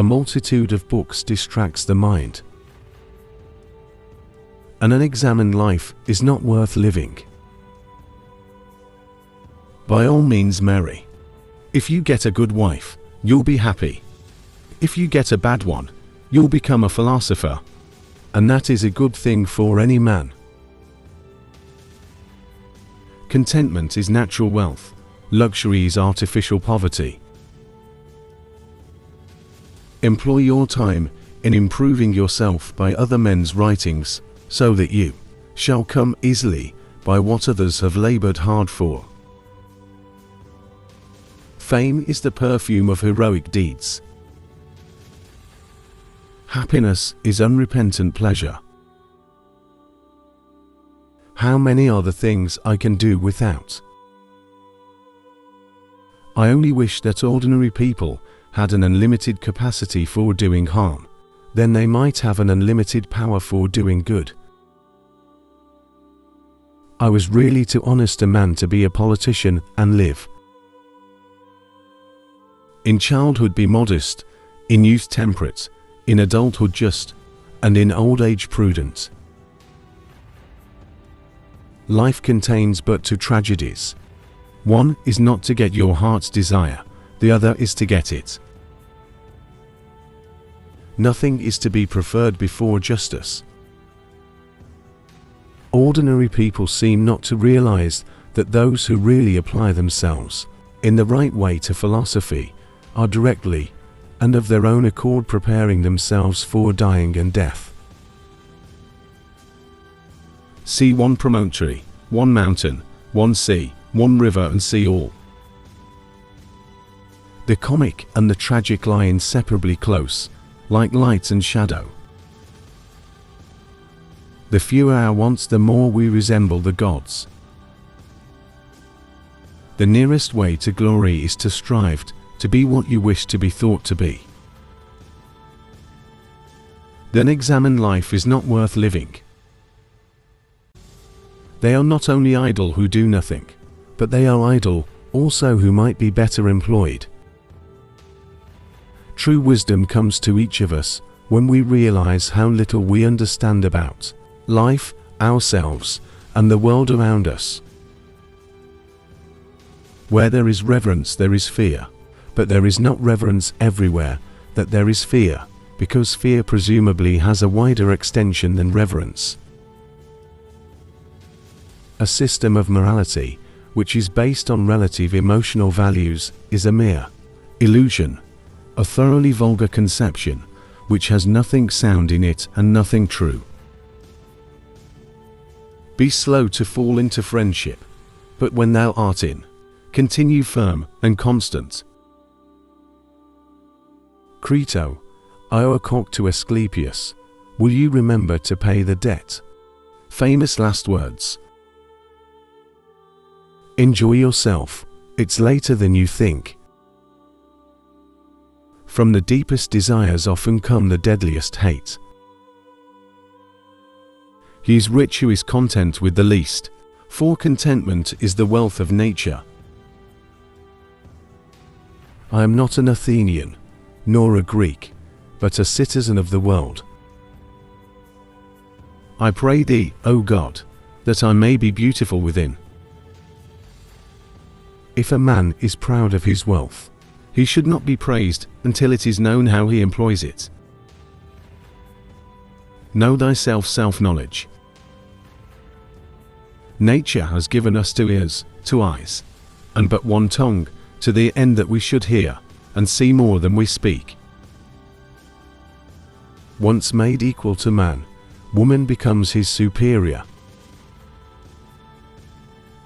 A multitude of books distracts the mind. An unexamined life is not worth living. By all means marry. If you get a good wife, you'll be happy. If you get a bad one, you'll become a philosopher. And that is a good thing for any man. Contentment is natural wealth. Luxury is artificial poverty. Employ your time in improving yourself by other men's writings, so that you shall come easily by what others have labored hard for. Fame is the perfume of heroic deeds. Happiness is unrepentant pleasure. How many are the things I can do without? I only wish that ordinary people had an unlimited capacity for doing harm. Then they might have an unlimited power for doing good. I was really too honest a man to be a politician and live. In childhood be modest, in youth temperate, in adulthood just, and in old age prudent. Life contains but two tragedies. One is not to get your heart's desire, the other is to get it. Nothing is to be preferred before justice. Ordinary people seem not to realize that those who really apply themselves in the right way to philosophy are directly and of their own accord preparing themselves for dying and death. See one promontory, one mountain, one sea, one river, and see all. The comic and the tragic lie inseparably close, like light and shadow. The fewer our wants, the more we resemble the gods. The nearest way to glory is to strive to be what you wish to be thought to be. The unexamined life is not worth living. They are not only idle who do nothing, but they are idle also who might be better employed. True wisdom comes to each of us when we realize how little we understand about life, ourselves, and the world around us. Where there is reverence, there is fear, but there is not reverence everywhere that there is fear, because fear presumably has a wider extension than reverence. A system of morality which is based on relative emotional values is a mere illusion, a thoroughly vulgar conception which has nothing sound in it and nothing true. Be slow to fall into friendship, but when thou art in, continue firm and constant. Crito, I owe a cock to Asclepius. Will you remember to pay the debt? Famous last words. Enjoy yourself, it's later than you think. From the deepest desires often come the deadliest hate. He is rich who is content with the least, for contentment is the wealth of nature. I am not an Athenian, nor a Greek, but a citizen of the world. I pray thee, O God, that I may be beautiful within. If a man is proud of his wealth, he should not be praised until it is known how he employs it. Know thyself self-knowledge. Nature has given us 2 ears, 2 eyes, and but 1 tongue, to the end that we should hear and see more than we speak. Once made equal to man, woman becomes his superior.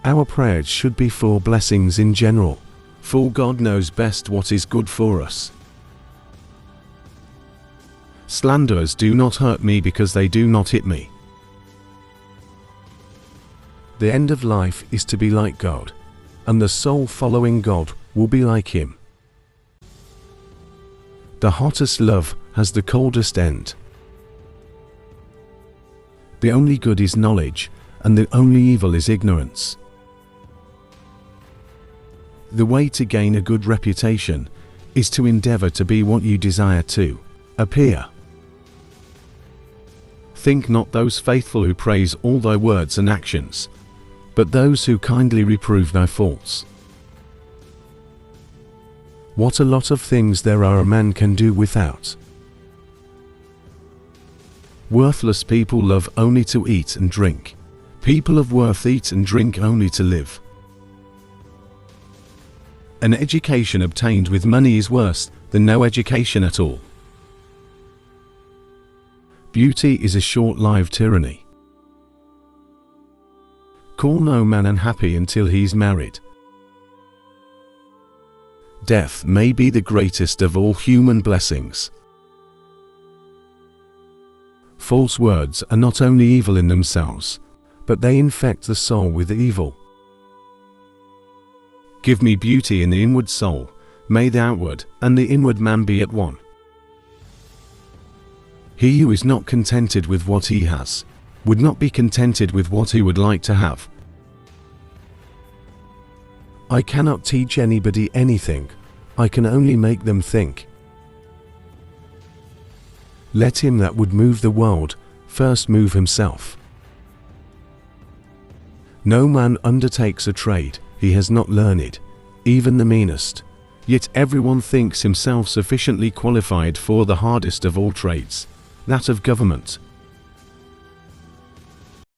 Our prayers should be for blessings in general, for God knows best what is good for us. Slanderers do not hurt me because they do not hit me. The end of life is to be like God, and the soul following God will be like Him. The hottest love has the coldest end. The only good is knowledge, and the only evil is ignorance. The way to gain a good reputation is to endeavor to be what you desire to appear. Think not those faithful who praise all thy words and actions, but those who kindly reprove thy faults. What a lot of things there are a man can do without. Worthless people love only to eat and drink. People of worth eat and drink only to live. An education obtained with money is worse than no education at all. Beauty is a short-lived tyranny. Call no man unhappy until he's married. Death may be the greatest of all human blessings. False words are not only evil in themselves, but they infect the soul with evil. Give me beauty in the inward soul, may the outward and the inward man be at one. He who is not contented with what he has, would not be contented with what he would like to have. I cannot teach anybody anything, I can only make them think. Let him that would move the world, first move himself. No man undertakes a trade he has not learned, even the meanest, yet everyone thinks himself sufficiently qualified for the hardest of all trades, that of government.